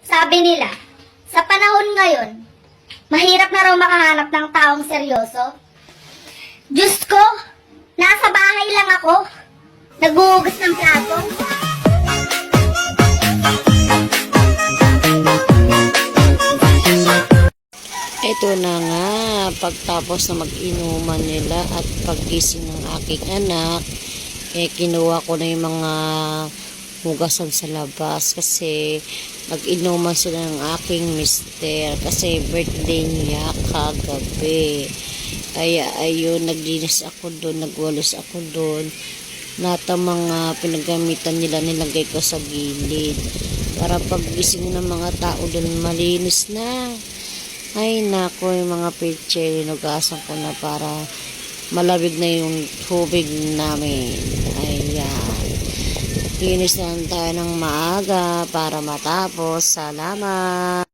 Sabi nila, sa panahon ngayon, mahirap na raw makahanap ng taong seryoso. Diyos ko, nasa bahay lang ako. Naghuhugas ng plato. Ito na nga, pagtapos na mag-inuman nila at paggising ng aking anak, kinuha ko na yung mga hugasan sa labas kasi nag-inuman sila ng aking mister kasi birthday niya kagabi. Kaya ayun, naglinis ako doon, nagwalis ako doon. Lahat ng mga pinagamitan nila nilagay ko sa gilid para paggising ng mga tao doon malinis na. Ay nako, yung mga pitche hinugasan ko na para malabig na yung tubig namin. Ayan, linis na lang tayo ng maaga para matapos. Salamat.